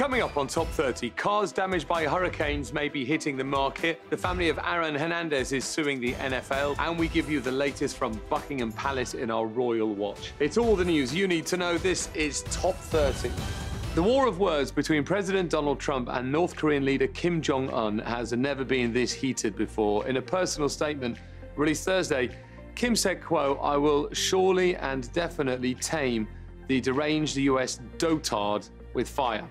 Coming up on Top 30, cars damaged by hurricanes may be hitting the market. The family of Aaron Hernandez is suing the NFL. And we give you the latest from Buckingham Palace in our Royal Watch. It's all the news you need to know. This is Top 30. The war of words between President Donald Trump and North Korean leader Kim Jong-un has never been this heated before. In a personal statement released Thursday, Kim said, quote, "I will surely and definitely tame the deranged US dotard with fire."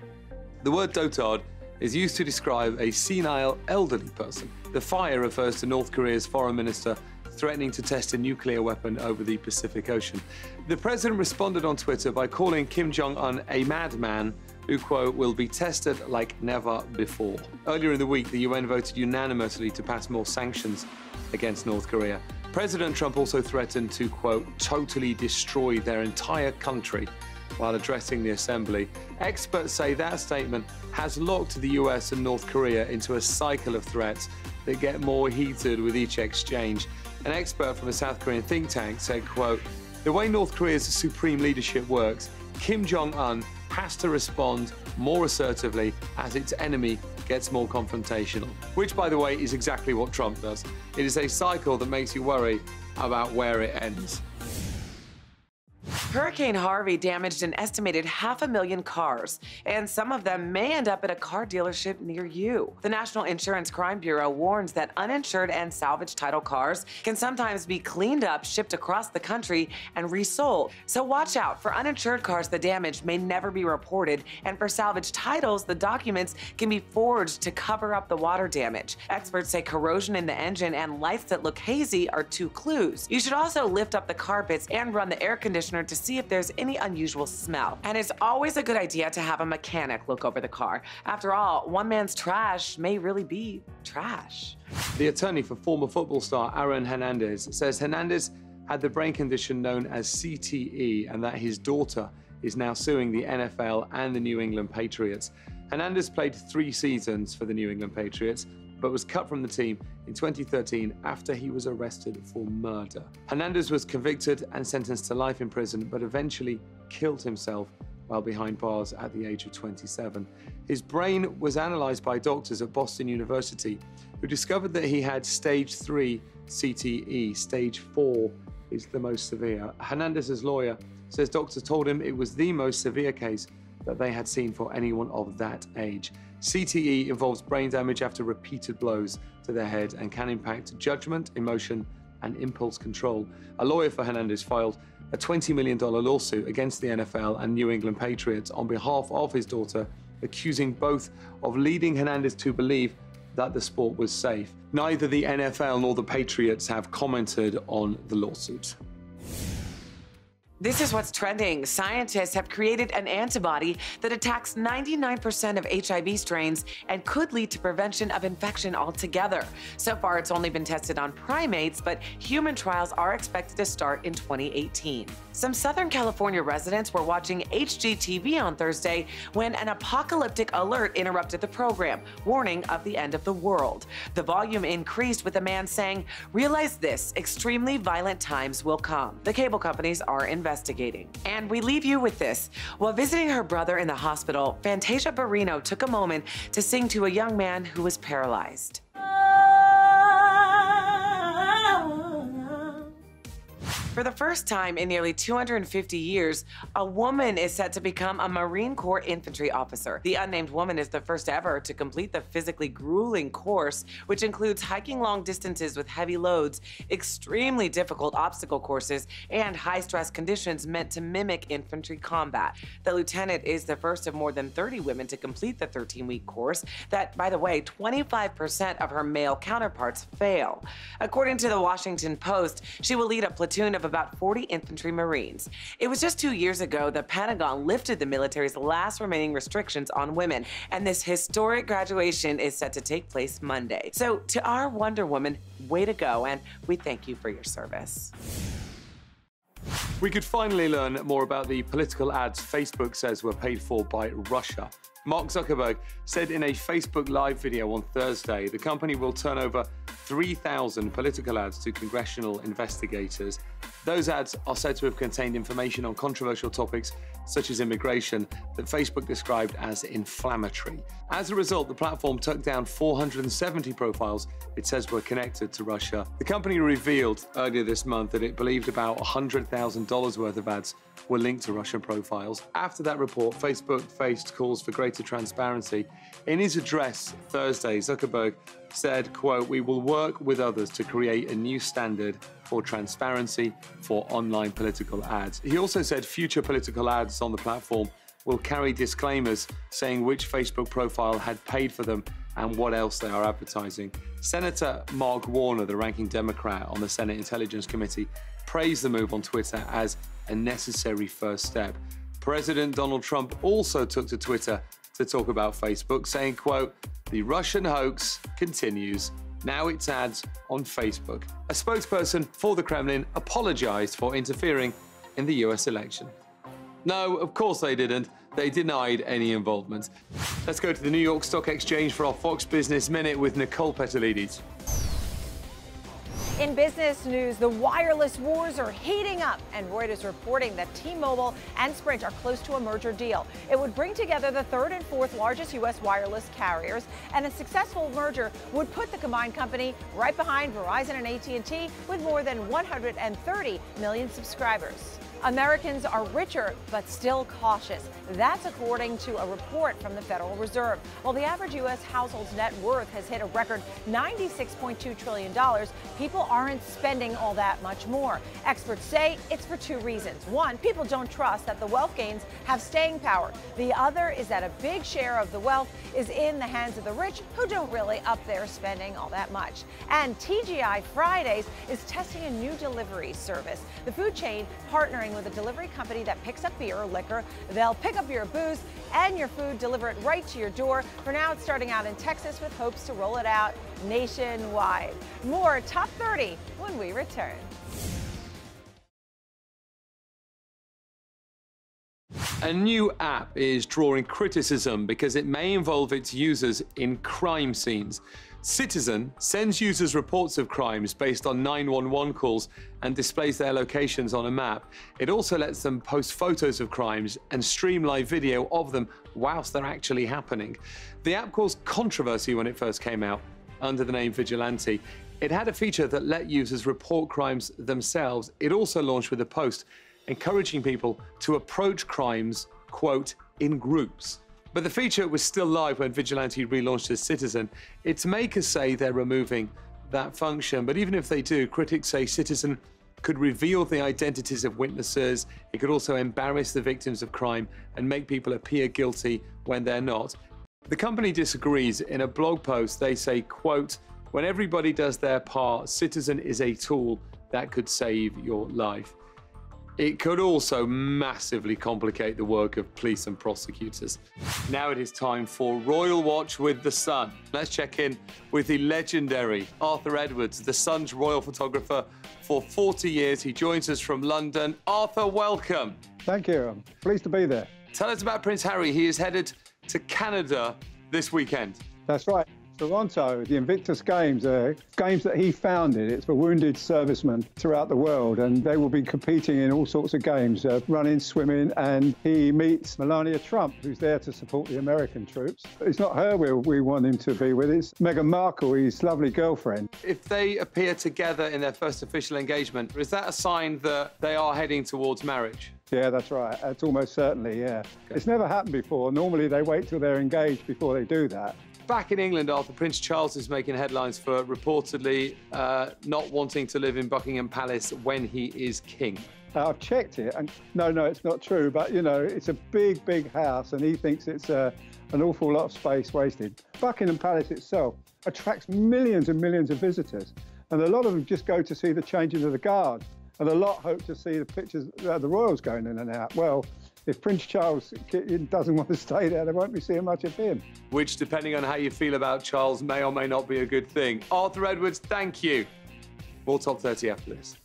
The word dotard is used to describe a senile elderly person. The fire refers to North Korea's foreign minister threatening to test a nuclear weapon over the Pacific Ocean. The president responded on Twitter by calling Kim Jong-un a madman who, quote, "will be tested like never before." Earlier in the week, the UN voted unanimously to pass more sanctions against North Korea. President Trump also threatened to, quote, "totally destroy their entire country" while addressing the assembly. Experts say that statement has locked the US and North Korea into a cycle of threats that get more heated with each exchange. An expert from a South Korean think tank said, quote, "The way North Korea's supreme leadership works, Kim Jong-un has to respond more assertively as its enemy gets more confrontational." Which, by the way, is exactly what Trump does. It is a cycle that makes you worry about where it ends. Hurricane Harvey damaged an estimated 500,000 cars, and some of them may end up at a car dealership near you. The National Insurance Crime Bureau warns that uninsured and salvage title cars can sometimes be cleaned up, shipped across the country, and resold. So watch out. For uninsured cars, the damage may never be reported, and for salvage titles, the documents can be forged to cover up the water damage. Experts say corrosion in the engine and lights that look hazy are two clues. You should also lift up the carpets and run the air conditioner to see if there's any unusual smell. And it's always a good idea to have a mechanic look over the car. After all, one man's trash may really be trash. The attorney for former football star Aaron Hernandez says Hernandez had the brain condition known as CTE and that his daughter is now suing the NFL and the New England Patriots. Hernandez played 3 seasons for the New England Patriots, but was cut from the team in 2013 after he was arrested for murder. Hernandez was convicted and sentenced to life in prison, but eventually killed himself while behind bars at the age of 27. His brain was analyzed by doctors at Boston University, who discovered that he had stage 3 CTE. Stage 4 is the most severe. Hernandez's lawyer says doctors told him it was the most severe case that they had seen for anyone of that age. CTE involves brain damage after repeated blows to the head and can impact judgment, emotion, and impulse control. A lawyer for Hernandez filed a $20 million lawsuit against the NFL and New England Patriots on behalf of his daughter, accusing both of leading Hernandez to believe that the sport was safe. Neither the NFL nor the Patriots have commented on the lawsuit. This is what's trending. Scientists have created an antibody that attacks 99% of HIV strains and could lead to prevention of infection altogether. So far, it's only been tested on primates, but human trials are expected to start in 2018. Some Southern California residents were watching HGTV on Thursday when an apocalyptic alert interrupted the program, warning of the end of the world. The volume increased with a man saying, "Realize this, extremely violent times will come." The cable companies are investigating. And we leave you with this. While visiting her brother in the hospital, Fantasia Barrino took a moment to sing to a young man who was paralyzed. For the first time in nearly 250 years, a woman is set to become a Marine Corps infantry officer. The unnamed woman is the first ever to complete the physically grueling course, which includes hiking long distances with heavy loads, extremely difficult obstacle courses, and high-stress conditions meant to mimic infantry combat. The lieutenant is the first of more than 30 women to complete the 13-week course that, by the way, 25% of her male counterparts fail. According to the Washington Post, she will lead a platoon of about 40 infantry Marines. It was just 2 years ago the Pentagon lifted the military's last remaining restrictions on women, and this historic graduation is set to take place Monday. So to our Wonder Woman, way to go, and we thank you for your service. We could finally learn more about the political ads Facebook says were paid for by Russia. Mark Zuckerberg said in a Facebook Live video on Thursday the company will turn over 3,000 political ads to congressional investigators. Those ads are said to have contained information on controversial topics such as immigration that Facebook described as inflammatory. As a result, the platform took down 470 profiles it says were connected to Russia. The company revealed earlier this month that it believed about $100,000 worth of ads were linked to Russian profiles. After that report, Facebook faced calls for greater transparency. In his address Thursday, Zuckerberg said, quote, "We will work with others to create a new standard for transparency for online political ads." He also said future political ads on the platform will carry disclaimers saying which Facebook profile had paid for them and what else they are advertising. Senator Mark Warner, the ranking Democrat on the Senate Intelligence Committee, praised the move on Twitter as a necessary first step. President Donald Trump also took to Twitter to talk about Facebook, saying, quote, "The Russian hoax continues. Now it's ads on Facebook." A spokesperson for the Kremlin apologized for interfering in the US election. No, of course they didn't. They denied any involvement. Let's go to the New York Stock Exchange for our Fox Business Minute with Nicole Petalides. In business news, the wireless wars are heating up, and Reuters reporting that T-Mobile and Sprint are close to a merger deal. It would bring together the third and fourth largest U.S. wireless carriers, and a successful merger would put the combined company right behind Verizon and AT&T with more than 130 million subscribers. Americans are richer, but still cautious. That's according to a report from the Federal Reserve. While the average U.S. household's net worth has hit a record $96.2 trillion, people aren't spending all that much more. Experts say it's for two reasons. One, people don't trust that the wealth gains have staying power. The other is that a big share of the wealth is in the hands of the rich, who don't really up their spending all that much. And TGI Fridays is testing a new delivery service. The food chain partnering with a delivery company that picks up beer or liquor. They'll pick up your booze and your food, deliver it right to your door. For now, it's starting out in Texas with hopes to roll it out nationwide. More Top 30 when we return. A new app is drawing criticism because it may involve its users in crime scenes. Citizen sends users reports of crimes based on 911 calls and displays their locations on a map. It also lets them post photos of crimes and stream live video of them whilst they're actually happening. The app caused controversy when it first came out under the name Vigilante. It had a feature that let users report crimes themselves. It also launched with a post encouraging people to approach crimes, quote, in groups. But the feature was still live when Vigilante relaunched as Citizen. Its makers say they're removing that function, but even if they do, critics say Citizen could reveal the identities of witnesses. It could also embarrass the victims of crime and make people appear guilty when they're not. The company disagrees. In a blog post, they say, quote, "When everybody does their part, Citizen is a tool that could save your life." It could also massively complicate the work of police and prosecutors. Now it is time for Royal Watch with The Sun. Let's check in with the legendary Arthur Edwards, The Sun's royal photographer for 40 years. He joins us from London. Arthur, welcome. Thank you. I'm pleased to be there. Tell us about Prince Harry. He is headed to Canada this weekend. That's right. Toronto, the Invictus Games, games that he founded. It's for wounded servicemen throughout the world, and they will be competing in all sorts of games, running, swimming, and he meets Melania Trump, who's there to support the American troops. It's not her we want him to be with, it's Meghan Markle, his lovely girlfriend. If they appear together in their first official engagement, is that a sign that they are heading towards marriage? Yeah, that's right. That's almost certainly, yeah. Okay. It's never happened before. Normally they wait till they're engaged before they do that. Back in England, Arthur, Prince Charles is making headlines for reportedly not wanting to live in Buckingham Palace when he is king. I've checked it, and no, it's not true. But, you know, it's a big, big house, and he thinks it's an awful lot of space wasted. Buckingham Palace itself attracts millions and millions of visitors, and a lot of them just go to see the changing of the guard, and a lot hope to see the pictures of the royals going in and out. Well, if Prince Charles doesn't want to stay there, they won't be seeing much of him. Which, depending on how you feel about Charles, may or may not be a good thing. Arthur Edwards, thank you. More Top 30 after this.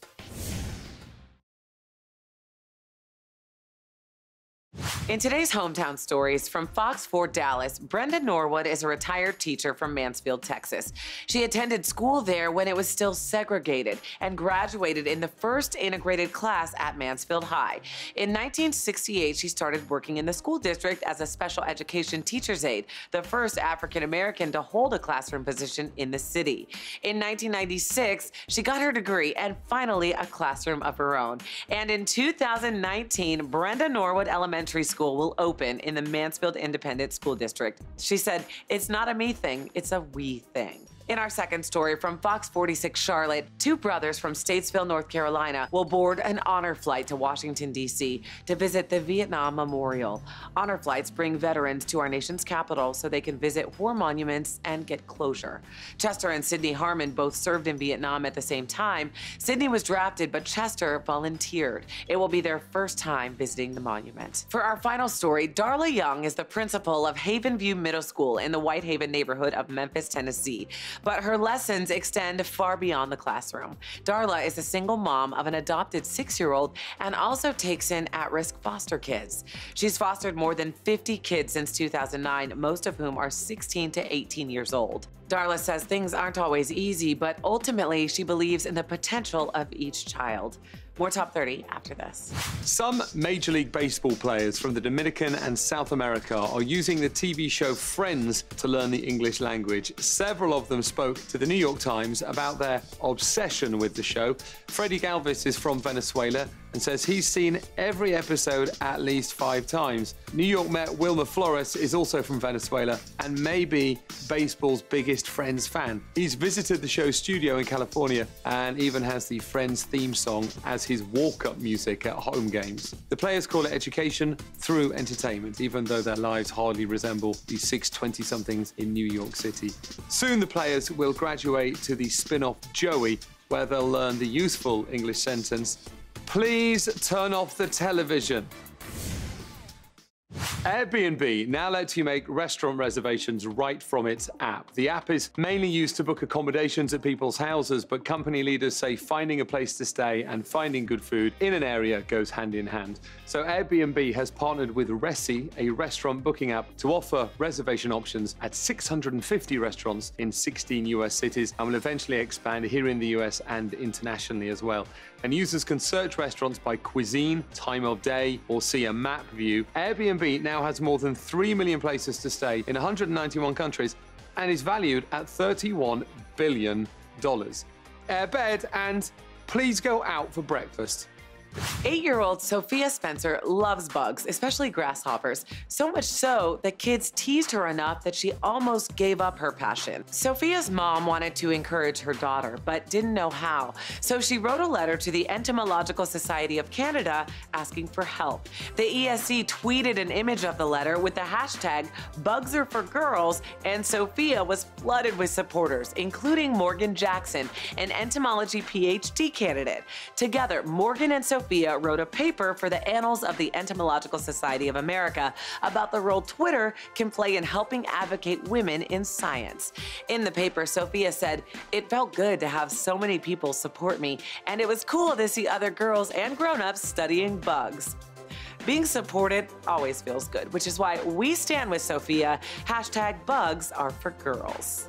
In today's hometown stories from Fox 4 Dallas, Brenda Norwood is a retired teacher from Mansfield, Texas. She attended school there when it was still segregated and graduated in the first integrated class at Mansfield High. In 1968, she started working in the school district as a special education teacher's aide, the first African American to hold a classroom position in the city. In 1996, she got her degree and finally a classroom of her own. And in 2019, Brenda Norwood Elementary School will open in the Mansfield Independent School District. She said, "It's not a me thing, it's a we thing." In our second story from Fox 46 Charlotte, two brothers from Statesville, North Carolina will board an honor flight to Washington, D.C. to visit the Vietnam Memorial. Honor flights bring veterans to our nation's capital so they can visit war monuments and get closure. Chester and Sydney Harmon both served in Vietnam at the same time. Sydney was drafted, but Chester volunteered. It will be their first time visiting the monument. For our final story, Darla Young is the principal of Haven View Middle School in the Whitehaven neighborhood of Memphis, Tennessee. But her lessons extend far beyond the classroom. Darla is a single mom of an adopted 6-year-old and also takes in at-risk foster kids. She's fostered more than 50 kids since 2009, most of whom are 16 to 18 years old. Darla says things aren't always easy, but ultimately she believes in the potential of each child. More Top 30 after this. Some Major League Baseball players from the Dominican and South America are using the TV show Friends to learn the English language. Several of them spoke to the New York Times about their obsession with the show. Freddie Galvis is from Venezuela and says he's seen every episode at least 5 times. New York Met Wilmer Flores is also from Venezuela and may be baseball's biggest Friends fan. He's visited the show's studio in California and even has the Friends theme song as his walk-up music at home games. The players call it education through entertainment, even though their lives hardly resemble the 620-somethings in New York City. Soon the players will graduate to the spin-off Joey, where they'll learn the useful English sentence, "Please turn off the television." Airbnb now lets you make restaurant reservations right from its app. The app is mainly used to book accommodations at people's houses, but company leaders say finding a place to stay and finding good food in an area goes hand in hand. So Airbnb has partnered with Resy, a restaurant booking app, to offer reservation options at 650 restaurants in 16 US cities and will eventually expand here in the US and internationally as well. And users can search restaurants by cuisine, time of day, or see a map view. Airbnb now has more than 3 million places to stay in 191 countries and is valued at $31 billion. Airbed and please go out for breakfast. 8-year-old Sophia Spencer loves bugs, especially grasshoppers, so much so that kids teased her enough that she almost gave up her passion. Sophia's mom wanted to encourage her daughter, but didn't know how, so she wrote a letter to the Entomological Society of Canada asking for help. The ESC tweeted an image of the letter with the hashtag "Bugs are for girls," and Sophia was flooded with supporters, including Morgan Jackson, an entomology PhD candidate. Together, Morgan and Sophia wrote a paper for the Annals of the Entomological Society of America about the role Twitter can play in helping advocate women in science. In the paper, Sophia said, "It felt good to have so many people support me, and it was cool to see other girls and grown-ups studying bugs." Being supported always feels good, which is why we stand with Sophia. Hashtag bugs are for girls.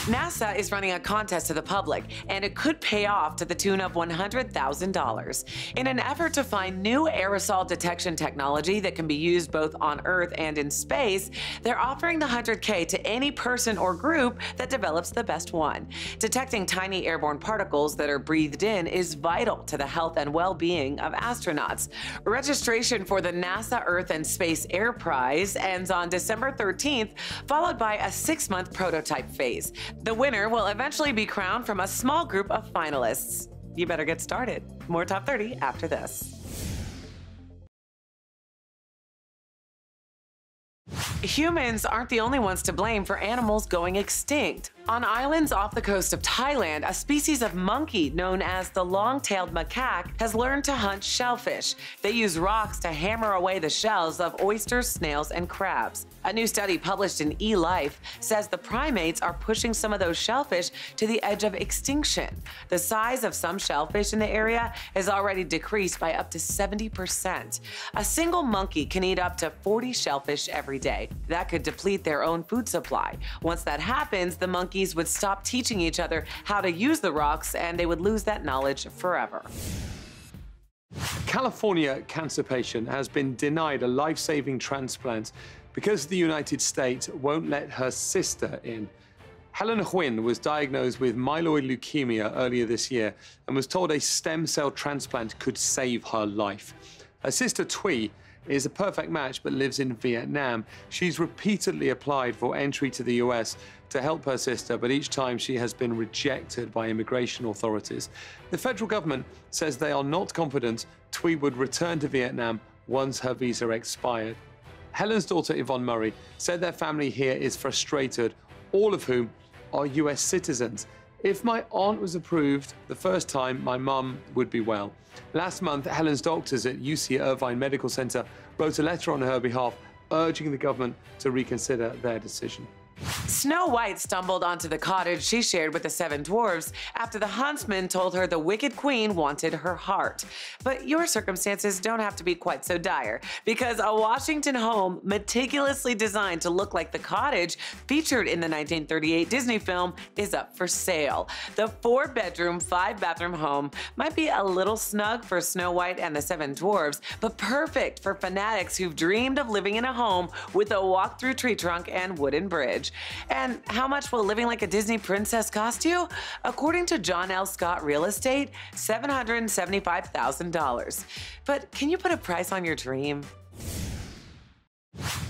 NASA is running a contest to the public, and it could pay off to the tune of $100,000. In an effort to find new aerosol detection technology that can be used both on Earth and in space, they're offering the $100K to any person or group that develops the best one. Detecting tiny airborne particles that are breathed in is vital to the health and well-being of astronauts. Registration for the NASA Earth and Space Air Prize ends on December 13th, followed by a 6-month prototype phase. The winner will eventually be crowned from a small group of finalists. You better get started. More Top 30 after this. Humans aren't the only ones to blame for animals going extinct. On islands off the coast of Thailand, a species of monkey known as the Longtailed macaque has learned to hunt shellfish. They use rocks to hammer away the shells of oysters, snails, and crabs. A new study published in eLife says the primates are pushing some of those shellfish to the edge of extinction. The size of some shellfish in the area has already decreased by up to 70%. A single monkey can eat up to 40 shellfish every day. That could deplete their own food supply. Once that happens, the monkeys would stop teaching each other how to use the rocks, and they would lose that knowledge forever. A California cancer patient has been denied a life-saving transplant because the United States won't let her sister in. Helen Huynh was diagnosed with myeloid leukemia earlier this year and was told a stem cell transplant could save her life. Her sister Thuy is a perfect match but lives in Vietnam. She's repeatedly applied for entry to the US to help her sister, but each time she has been rejected by immigration authorities. The federal government says they are not confident Thuy would return to Vietnam once her visa expired. Helen's daughter Yvonne Murray said their family here is frustrated, all of whom are US citizens. If my aunt was approved the first time, my mum would be well. Last month, Helen's doctors at UC Irvine Medical Center wrote a letter on her behalf urging the government to reconsider their decision. Snow White stumbled onto the cottage she shared with the 7 dwarfs after the huntsman told her the wicked queen wanted her heart. But your circumstances don't have to be quite so dire, because a Washington home meticulously designed to look like the cottage featured in the 1938 Disney film is up for sale. The 4-bedroom, 5-bathroom home might be a little snug for Snow White and the 7 dwarfs, but perfect for fanatics who've dreamed of living in a home with a walk-through tree trunk and wooden bridge. And how much will living like a Disney princess cost you? According to John L. Scott Real Estate, $775,000. But can you put a price on your dream?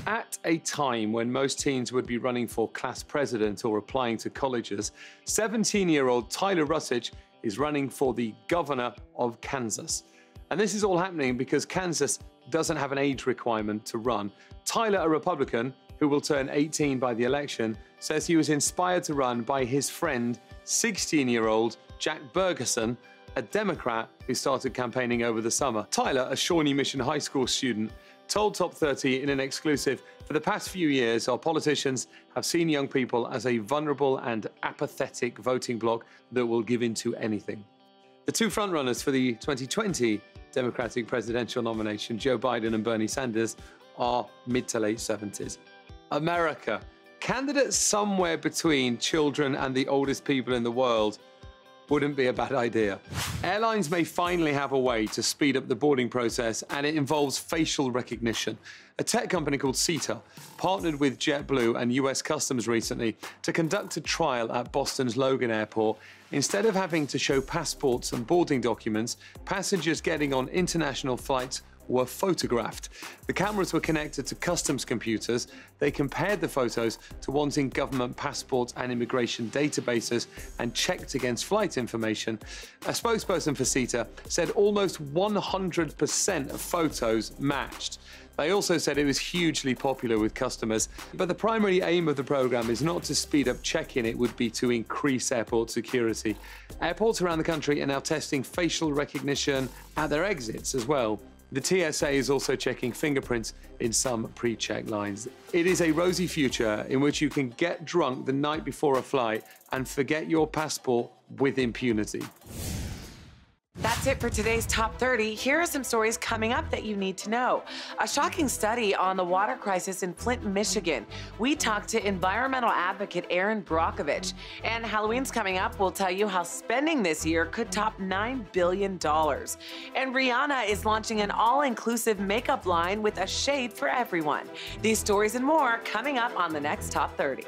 At a time when most teens would be running for class president or applying to colleges, 17-year-old Tyler Russich is running for the governor of Kansas. And this is all happening because Kansas doesn't have an age requirement to run. Tyler, a Republican, who will turn 18 by the election, says he was inspired to run by his friend, 16-year-old Jack Bergeson, a Democrat who started campaigning over the summer. Tyler, a Shawnee Mission High School student, told Top 30 in an exclusive, "For the past few years, our politicians have seen young people as a vulnerable and apathetic voting bloc that will give in to anything." The two frontrunners for the 2020 Democratic presidential nomination, Joe Biden and Bernie Sanders, are mid to late 70s. America, candidates somewhere between children and the oldest people in the world wouldn't be a bad idea. Airlines may finally have a way to speed up the boarding process, and it involves facial recognition. A tech company called Sita partnered with JetBlue and US Customs recently to conduct a trial at Boston's Logan Airport. Instead of having to show passports and boarding documents, passengers getting on international flights were photographed. The cameras were connected to customs computers. They compared the photos to ones in government passports and immigration databases and checked against flight information. A spokesperson for CETA said almost 100% of photos matched. They also said it was hugely popular with customers. But the primary aim of the program is not to speed up check-in, it would be to increase airport security. Airports around the country are now testing facial recognition at their exits as well. The TSA is also checking fingerprints in some pre-check lines. It is a rosy future in which you can get drunk the night before a flight and forget your passport with impunity. That's it for today's Top 30. Here are some stories coming up that you need to know. A shocking study on the water crisis in Flint, Michigan. We talked to environmental advocate Aaron Brockovich. And Halloween's coming up. We'll tell you how spending this year could top $9 billion. And Rihanna is launching an all-inclusive makeup line with a shade for everyone. These stories and more coming up on the next Top 30.